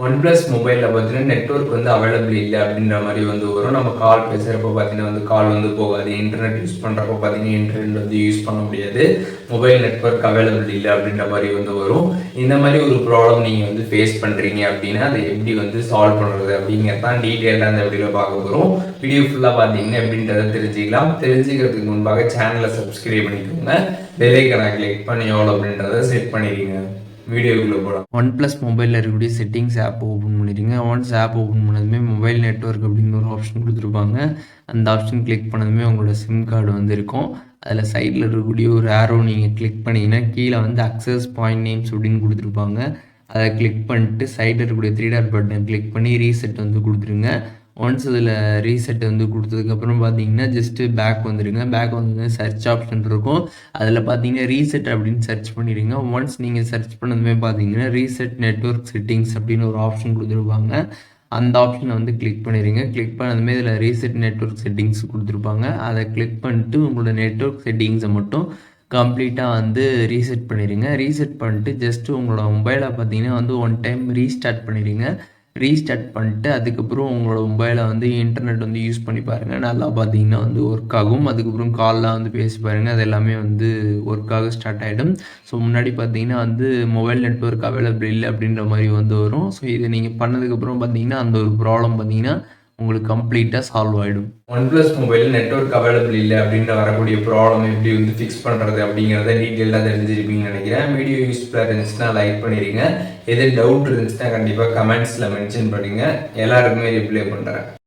OnePlus மொபைலில் பார்த்தீங்கன்னா network வந்து அவைலபிள் இல்லை அப்படின்ற மாதிரி வந்து வரும். நம்ம கால் பேசுகிறப்ப பார்த்தீங்கன்னா வந்து கால் வந்து போகாது. இன்டர்நெட் யூஸ் பண்ணுறப்ப பார்த்தீங்கன்னா இன்டர்நெட் வந்து யூஸ் பண்ண முடியாது. மொபைல் நெட்வொர்க் அவைலபிள் இல்லை அப்படின்ற மாதிரி வந்து வரும். இந்த மாதிரி ஒரு ப்ராப்ளம் நீங்கள் வந்து ஃபேஸ் பண்ணுறீங்க அப்படின்னா அதை எப்படி வந்து சால்வ் பண்ணுறது அப்படிங்கிறதான் டீட்டெயிலாக அந்த வீடியோவில் பார்க்க போகிறோம். வீடியோ ஃபுல்லாக பார்த்தீங்கன்னா எப்படின்றத தெரிஞ்சுக்கலாம். தெரிஞ்சுக்கிறதுக்கு முன்பாக சேனலை சப்ஸ்கிரைப் பண்ணிக்கோங்க. பெல் ஐகானை கிளிக் பண்ணி எவ்வளோ அப்படின்றத செட் பண்ணிடுங்க. வீடியோக்குள்ளே போகலாம். OnePlus மொபைலில் இருக்கக்கூடிய செட்டிங்ஸ் ஆப் ஓப்பன் பண்ணிடுங்க. ஒன்ஸ் ஆப் ஓப்பன் பண்ணதுமே மொபைல் நெட்வொர்க் அப்படின்னு ஒரு ஆப்ஷன் கொடுத்துருப்பாங்க. அந்த ஆப்ஷன் கிளிக் பண்ணதுமே உங்களோட சிம் கார்டு வந்து இருக்கும். அதில் சைடில் இருக்கக்கூடிய ஒரு ஆரோ நீங்கள் கிளிக் பண்ணிங்கன்னா கீழே வந்து அக்சஸ் பாயிண்ட் நேம்ஸ் அப்படின்னு கொடுத்துருப்பாங்க. அதை கிளிக் பண்ணிட்டு சைடில் இருக்கக்கூடிய 3 டாட் பட்டனை கிளிக் பண்ணி ரீசெட் வந்து கொடுத்துருங்க. ஒன்ஸ் அதில் ரீசெட் வந்து கொடுத்ததுக்கப்புறம் பார்த்தீங்கன்னா ஜஸ்ட்டு பேக் வந்துடுங்க. பேக் வந்து சர்ச் ஆப்ஷன் இருக்கும். அதில் பார்த்தீங்கன்னா ரீசெட் அப்படின்னு சர்ச் பண்ணிடுங்க. ஒன்ஸ் நீங்கள் சர்ச் பண்ணதுமே பார்த்தீங்கன்னா ரீசெட் நெட்வொர்க் செட்டிங்ஸ் அப்படின்னு ஒரு ஆப்ஷன் கொடுத்துருப்பாங்க. அந்த ஆப்ஷனை வந்து கிளிக் பண்ணிடுங்க. கிளிக் பண்ணதுமே இதில் ரீசெட் நெட்வொர்க் செட்டிங்ஸ் கொடுத்துருப்பாங்க. அதை கிளிக் பண்ணிட்டு உங்களோட நெட்வொர்க் செட்டிங்ஸை மட்டும் கம்ப்ளீட்டாக வந்து ரீசெட் பண்ணிடுங்க. ரீசெட் பண்ணிட்டு ஜஸ்ட்டு உங்களோட மொபைலை பார்த்தீங்கன்னா வந்து ஒன் டைம் ரீஸ்டார்ட் பண்ணிடுங்க. ரீஸ்டார்ட் பண்ணிட்டு அதுக்கப்புறம் உங்களோட மொபைலை வந்து இன்டர்நெட் வந்து யூஸ் பண்ணி பாருங்கள். நல்லா பார்த்தீங்கன்னா வந்து ஒர்க் ஆகும். அதுக்கப்புறம் கால்லாம் வந்து பேசி பாருங்கள். அது எல்லாமே வந்து ஒர்க் ஆக ஸ்டார்ட் ஆகிடும். ஸோ முன்னாடி பார்த்தீங்கன்னா வந்து மொபைல் நெட்வொர்க் அவைலபிள் இல்லை அப்படின்ற மாதிரி வந்து வரும். ஸோ இதை நீங்கள் பண்ணதுக்கப்புறம் பார்த்தீங்கன்னா அந்த ஒரு ப்ராப்ளம் பார்த்தீங்கன்னா உங்களுக்கு கம்ப்ளீட்டாக சால்வ் ஆகிடும். OnePlus மொபைல் நெட்வொர்க் அவைலபிள் இல்லை அப்படின்ற வரக்கூடிய ப்ராப்ளம் எப்படி வந்து ஃபிக்ஸ் பண்ணுறது அப்படிங்கிறத டீட்டெயிலாக தெரிஞ்சிருப்பீங்கன்னு நினைக்கிறேன். வீடியோ யூஸ்ஃபுல்லாக இருந்துச்சுன்னா லைக் பண்ணிடுங்க. எது டவுட் இருந்துச்சுன்னா கண்டிப்பாக கமெண்ட்ஸில் மென்ஷன் பண்ணுங்கள். எல்லாருக்குமே ரிப்ளை பண்ணுறேன்.